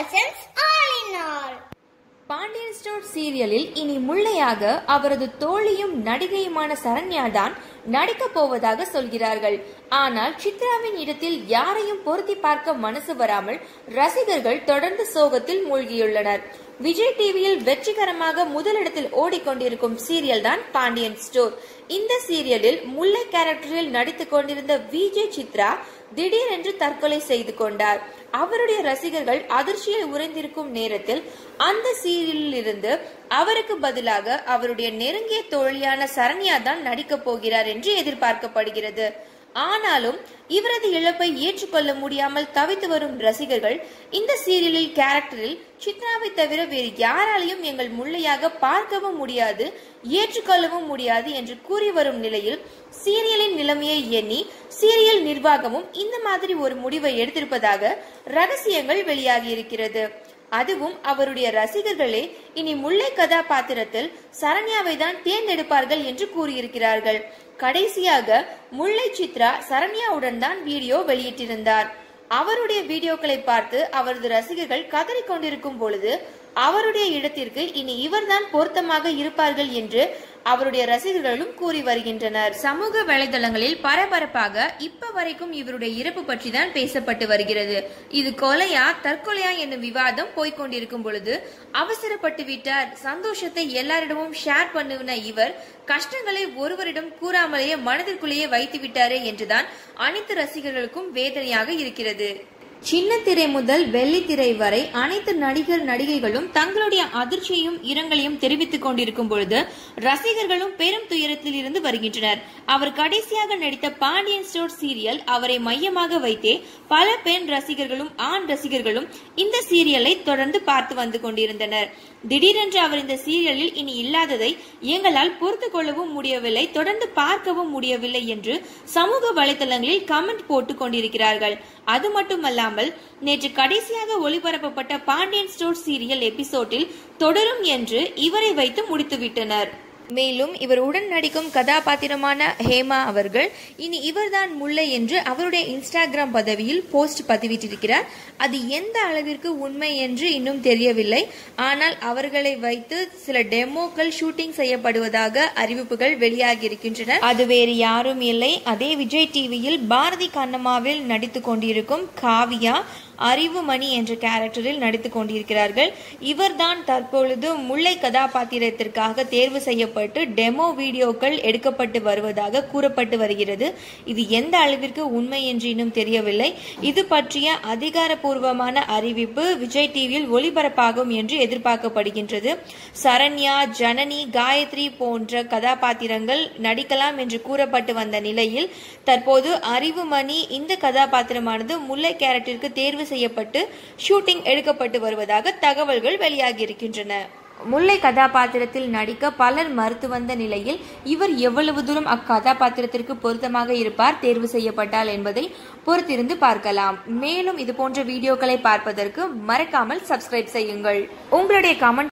presents all in all. Pandian store சீரியலில் இனி முள்ளையாக அவரது தோழியும் நடிகையுமான சரண்யா தான் நடிக்க போவதாக சொல்கிறார்கள். ஆனால் சித்ராவின் இடத்தில் யாரையும் பொருத்தி பார்க்க மனசு வராமல் ரசிகர்கள் தொடர்ந்து சோகத்தில் மூழ்கியுள்ளனர். விஜய் டிவியில் வெற்றிகரமாக முதலிடத்தில் ஓடிக்கொண்டிருக்கும் சீரியல் தான் பாண்டியன் ஸ்டோர். இந்த சீரியலில் முல்லை கேரக்டரில் நடித்துக் கொண்டிருந்த விஜய் சித்ரா திடீரென்று தற்கொலை செய்து கொண்டார். அவருடைய ரசிகர்கள் அதிர்ச்சியில் உறைந்திருக்கும் நேரத்தில் அந்த சீரியலில் இருந்து அவருக்கு பதிலாக அவருடைய நெருங்கிய தோழியான சரண்யா தான் நடிக்க போகிறார் என்று எதிர்பார்க்கப்படுகிறது. ஆனாலும் இவரது இழப்பை ஏற்றுக்கொள்ள முடியாமல் தவித்து வரும் ரசிகர்கள் இந்த சீரியலில் கேரக்டரில் சித்ராவை தவிர வேறு யாராலையும் எங்கள் முள்ளையாக பார்க்கவும் முடியாது, ஏற்றுக்கொள்ளவும் முடியாது என்று கூறி வரும் நிலையில் சீரியலின் நிலைமையை எண்ணி சீரியல் நிர்வாகமும் இந்த மாதிரி ஒரு முடிவை எடுத்திருப்பதாக ரகசியங்கள் வெளியாகி இருக்கிறது. அதுவும் அவருடைய ரசிகர்களே இனி முல்லை கதாபாத்திரத்தில் சரண்யாவை தான் தேர்ந்தெடுப்பார்கள் என்று கூறியிருக்கிறார்கள். கடைசியாக முல்லை சித்ரா சரண்யாவுடன் தான் வீடியோ வெளியிட்டிருந்தார். அவருடைய வீடியோக்களை பார்த்து அவரது ரசிகர்கள் கதறிக்கொண்டிருக்கும் பொழுது அவருடைய இடத்திற்கு இனி இவர்தான் பொருத்தமாக இருப்பார்கள் என்று அவருடைய ரசிகர்களும் கூறி வருகின்றனர். சமூக வலைதளங்களில் பரபரப்பாக இப்ப வரைக்கும் இவருடைய இறப்பு பற்றி தான் பேசப்பட்டு வருகிறது. இது கொலையா தற்கொலையா என்னும் விவாதம் போய்கொண்டிருக்கும் பொழுது அவசரப்பட்டு விட்டார், சந்தோஷத்தை எல்லாரிடமும் ஷேர் பண்ணுன இவர் கஷ்டங்களை ஒருவரிடம் கூறாமலேயே மனதிற்குள்ளேயே வைத்து விட்டாரே என்றுதான் அனைத்து ரசிகர்களுக்கும் வேதனையாக இருக்கிறது. சின்ன திரை முதல் வெள்ளித்திரை வரை அனைத்து நடிகர் நடிகைகளும் தங்களுடைய அதிர்ச்சியையும் இரங்கலையும் தெரிவித்துக் கொண்டிருக்கும் பொழுது ரசிகர்களும் பெரும் துயரத்தில் இருந்து வருகின்றனர். அவர் கடைசியாக நடித்த பாண்டியன் ஸ்டோர் சீரியல் அவரை மையமாக வைத்தே பல பெண் ரசிகர்களும் ஆண் ரசிகர்களும் இந்த சீரியலை தொடர்ந்து பார்த்து வந்து கொண்டிருந்தனர். திடீரென்று அவர் இந்த சீரியலில் இனி இல்லாததை எங்களால் பொறுத்து கொள்ளவும் முடியவில்லை, தொடர்ந்து பார்க்கவும் முடியவில்லை என்று சமூக வலைதளங்களில் கமெண்ட் போட்டுக் கொண்டிருக்கிறார்கள். அது மட்டுமல்லாமல் நேற்று கடைசியாக ஒளிபரப்பப்பட்ட பாண்டியன் ஸ்டோர் சீரியல் எபிசோடில் தொடரும் என்று இவரை வைத்து முடித்துவிட்டனர். மேலும் இவர் உடன் நடிக்கும் கதாபாத்திரமான ஹேமா அவர்கள் இனி இவர்தான் முல்லை என்று அவருடைய இன்ஸ்டாகிராம் பதவியில் போஸ்ட் பதிவிட்டிருக்கிறார். அது எந்த அளவிற்கு உண்மை என்று இன்னும் தெரியவில்லை. ஆனால் அவர்களை வைத்து சில டெமோக்கள் ஷூட்டிங் செய்யப்படுவதாக அறிவிப்புகள் வெளியாகி இருக்கின்றன. அது வேறு யாரும் இல்லை, அதே விஜய் டிவியில் பாரதி கண்ணம்மாவில் நடித்துக் கொண்டிருக்கும் காவியா அறிவுமணி என்ற கேரக்டரில் நடித்துக் கொண்டிருக்கிறார்கள். இவர்தான் தற்பொழுது முல்லை கதாபாத்திரத்திற்காக தேர்வு செய்யப்பட்டு டெமோ வீடியோக்கள் எடுக்கப்பட்டு வருவதாக கூறப்பட்டு வருகிறது. இது எந்த அளவிற்கு உண்மை என்று இன்னும் தெரியவில்லை. இது பற்றிய அதிகாரப்பூர்வமான அறிவிப்பு விஜய் டிவியில் ஒளிபரப்பாகும் என்று எதிர்பார்க்கப்படுகின்றது. சரண்யா, ஜனனி, காயத்ரி போன்ற கதாபாத்திரங்கள் நடிக்கலாம் என்று கூறப்பட்டு வந்த நிலையில் தற்போது அறிவுமணி இந்த கதாபாத்திரமானது முல்லை கேரக்டருக்கு தேர்வு செய்யப்பட்டு ஷூட்டிங் எடுக்கப்பட்டு வருவதாக தகவல்கள் வெளியாகி இருக்கின்றன. முல்லை கதாபாத்திரத்தில் நடிக்க பலர் மறுத்து வந்த நிலையில் இவர் எவ்வளவு தூரம் அக்கதாபாத்திரத்திற்கு பொருத்தமாக இருப்பார் தேர்வு செய்யப்பட்டால் என்பதை பொறுத்திருந்து பார்க்கலாம். மேலும் இது போன்ற வீடியோக்களை பார்ப்பதற்கு மறக்காமல் சப்ஸ்கிரைப் செய்யுங்கள். உங்களுடைய கமெண்ட்